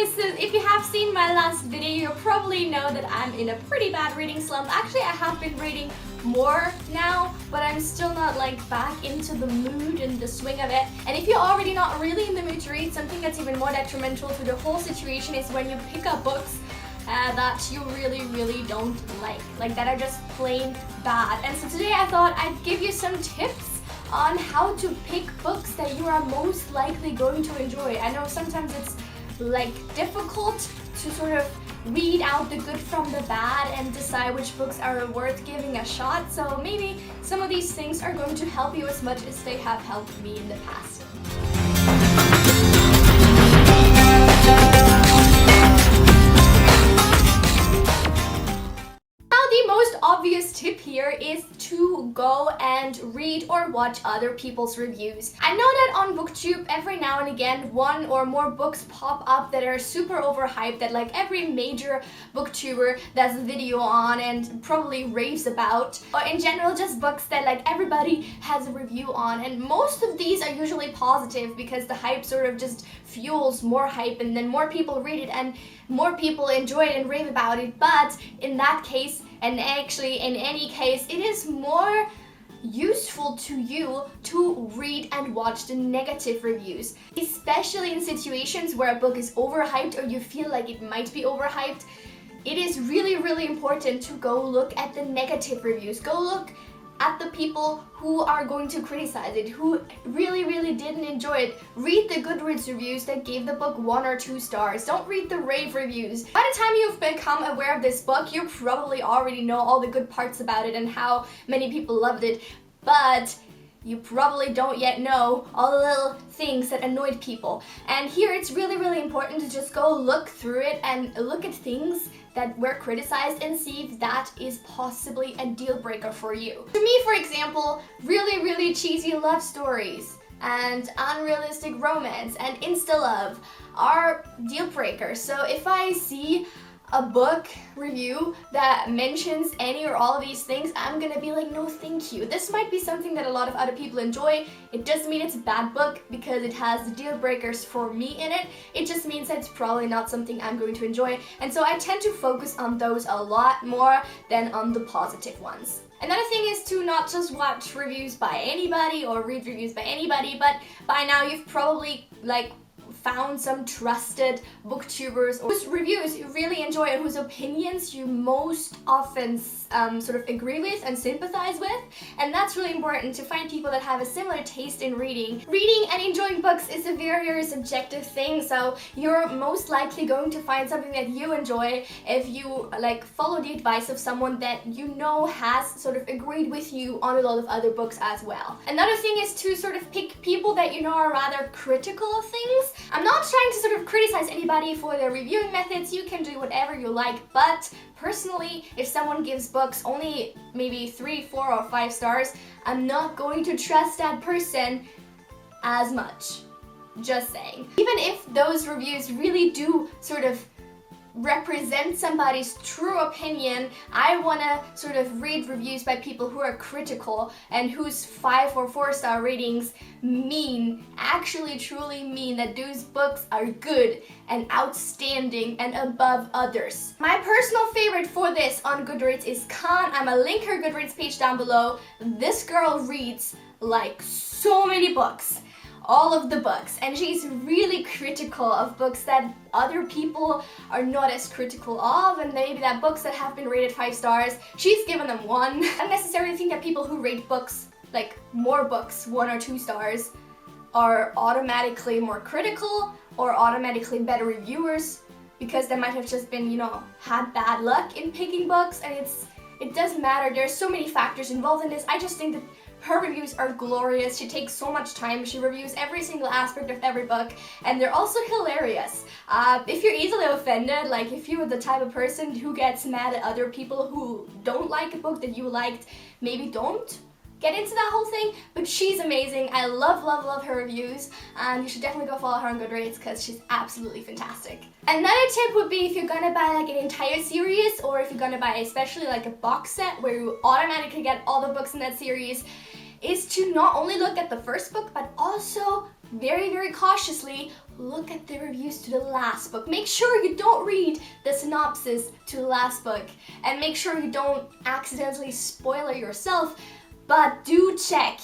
Hi, so if you have seen my last video, you probably know that I'm in a pretty bad reading slump. Actually, I have been reading more now, but I'm still not like back into the mood and the swing of it. And if you're already not really in the mood to read, something that's even more detrimental to the whole situation is when you pick up books that you really don't like that are just plain bad. And so today I thought I'd give you some tips on how to pick books that you are most likely going to enjoy. I know sometimes it's like difficult to sort of weed out the good from the bad and decide which books are worth giving a shot. So maybe some of these things are going to help you as much as they have helped me in the past. Obvious tip here is to go and read or watch other people's reviews. I know that on BookTube every now and again one or more books pop up that are super overhyped, that like every major booktuber does a video on and probably raves about, or in general just books that like everybody has a review on. And most of these are usually positive because the hype sort of just fuels more hype, and then more people read it and more people enjoy it and rave about it. But in that case, and actually in any case, it is more useful to you to read and watch the negative reviews, especially in situations where a book is overhyped or you feel like it might be overhyped. It is really important to go look at the negative reviews. Go look at the people who are going to criticize it, who really didn't enjoy it. Read the Goodreads reviews that gave the book 1 or 2 stars. Don't read the rave reviews. By the time you've become aware of this book, you probably already know all the good parts about it and how many people loved it, but you probably don't yet know all the little things that annoyed people. And here it's really important to just go look through it and look at things that were criticized and see if that is possibly a deal breaker for you. For me, for example, really cheesy love stories and unrealistic romance and insta-love are deal breakers. So if I see a book review that mentions any or all of these things, I'm gonna be like, no thank you. This might be something that a lot of other people enjoy. It doesn't mean it's a bad book because it has the deal breakers for me in it. It just means that it's probably not something I'm going to enjoy. And so I tend to focus on those a lot more than on the positive ones. Another thing is to not just watch reviews by anybody or read reviews by anybody, but by now you've probably found some trusted booktubers whose reviews you really enjoy and whose opinions you most often sort of agree with and sympathize with. And that's really important, to find people that have a similar taste in reading. Reading and enjoying books is a very subjective thing, so you're most likely going to find something that you enjoy if you follow the advice of someone that you know has sort of agreed with you on a lot of other books as well. Another thing is to sort of pick people that you know are rather critical of things. I'm not trying to sort of criticize anybody for their reviewing methods. You can do whatever you like, but personally, if someone gives books only maybe 3, 4, or 5 stars, I'm not going to trust that person as much. Just saying. Even if those reviews really do sort of represent somebody's true opinion, I want to sort of read reviews by people who are critical and whose 5 or 4 star ratings actually truly mean that those books are good and outstanding and above others. My personal favorite for this on Goodreads is Khan. I'm gonna link her Goodreads page down below. This girl reads like so many books. All of the books, and she's really critical of books that other people are not as critical of, and maybe that books that have been rated 5 stars, she's given them 1. I don't necessarily think that people who rate books, like more books, 1 or 2 stars, are automatically more critical or automatically better reviewers, because they might have just been, had bad luck in picking books, and it doesn't matter. There's so many factors involved in this. I just think that her reviews are glorious. She takes so much time. She reviews every single aspect of every book, and they're also hilarious. If you're easily offended, like if you're the type of person who gets mad at other people who don't like a book that you liked, maybe don't get into that whole thing, but she's amazing. I love her reviews, and you should definitely go follow her on Goodreads because she's absolutely fantastic. Another tip would be if you're gonna buy like an entire series, or if you're gonna buy especially like a box set where you automatically get all the books in that series, is to not only look at the first book, but also very cautiously look at the reviews to the last book. Make sure you don't read the synopsis to the last book, and make sure you don't accidentally spoil it yourself, but do check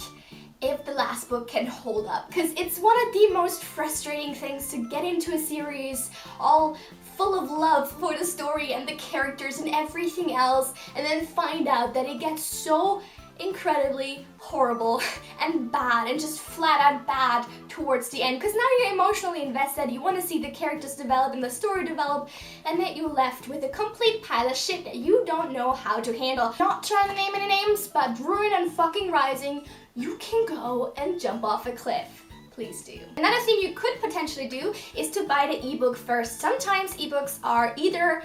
if the last book can hold up, because it's one of the most frustrating things to get into a series all full of love for the story and the characters and everything else, and then find out that it gets so incredibly horrible and bad and just flat out bad towards the end, because now you're emotionally invested, you want to see the characters develop and the story develop, and then you're left with a complete pile of shit that you don't know how to handle. Not trying to name any names, but Ruin and fucking Rising, you can go and jump off a cliff. Please do. Another thing you could potentially do is to buy the ebook first. Sometimes ebooks are either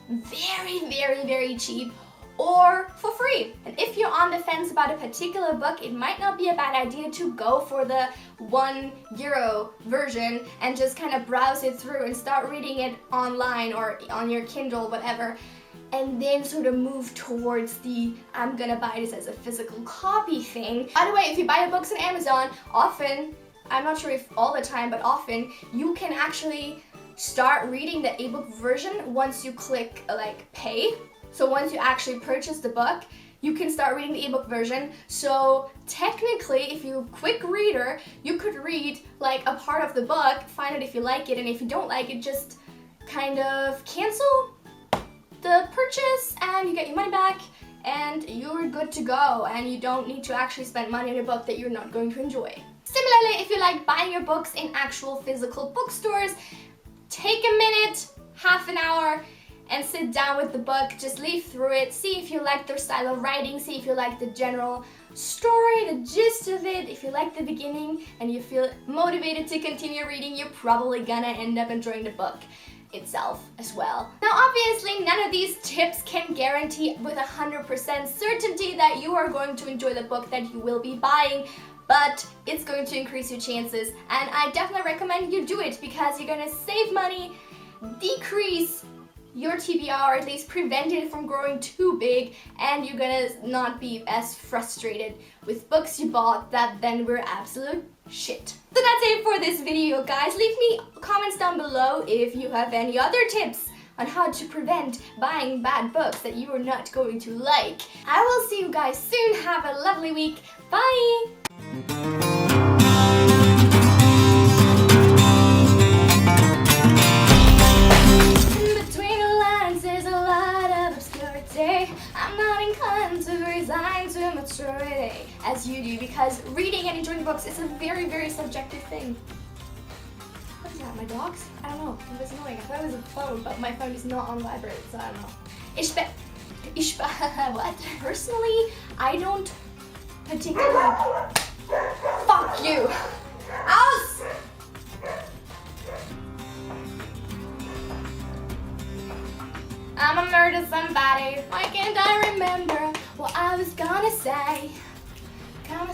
very cheap or for free. And if you're on the fence about a particular book, it might not be a bad idea to go for the €1 version and just kind of browse it through and start reading it online or on your Kindle, whatever, and then sort of move towards the I'm gonna buy this as a physical copy thing. By the way, if you buy your books on Amazon, often, I'm not sure if all the time, but often, you can actually start reading the ebook version once you click like pay. So once you actually purchase the book, you can start reading the ebook version. So technically, if you're a quick reader, you could read like a part of the book, find out if you like it, and if you don't like it, just kind of cancel the purchase and you get your money back and you're good to go, and you don't need to actually spend money on a book that you're not going to enjoy. Similarly, if you like buying your books in actual physical bookstores, take a minute, half an hour, and sit down with the book, just leaf through it, see if you like their style of writing, see if you like the general story, the gist of it. If you like the beginning and you feel motivated to continue reading, you're probably gonna end up enjoying the book itself as well. Now obviously none of these tips can guarantee with 100% certainty that you are going to enjoy the book that you will be buying, but it's going to increase your chances, and I definitely recommend you do it because you're gonna save money, decrease your TBR, or at least prevent it from growing too big, and you're gonna not be as frustrated with books you bought that then were absolute shit. So that's it for this video, guys. Leave me comments down below if you have any other tips on how to prevent buying bad books that you are not going to like. I will see you guys soon. Have a lovely week. Bye! I'm not inclined to resign to maturity as you do, because reading and enjoying books is a very subjective thing. What is that, my dogs? I don't know, it was annoying. I thought it was a phone, but my phone is not on vibrate, so I don't know. What? Personally, I don't particularly... Fuck you! Aus! I'ma murder somebody. Why can't I remember what I was gonna say? I'm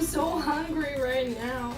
so hungry right now.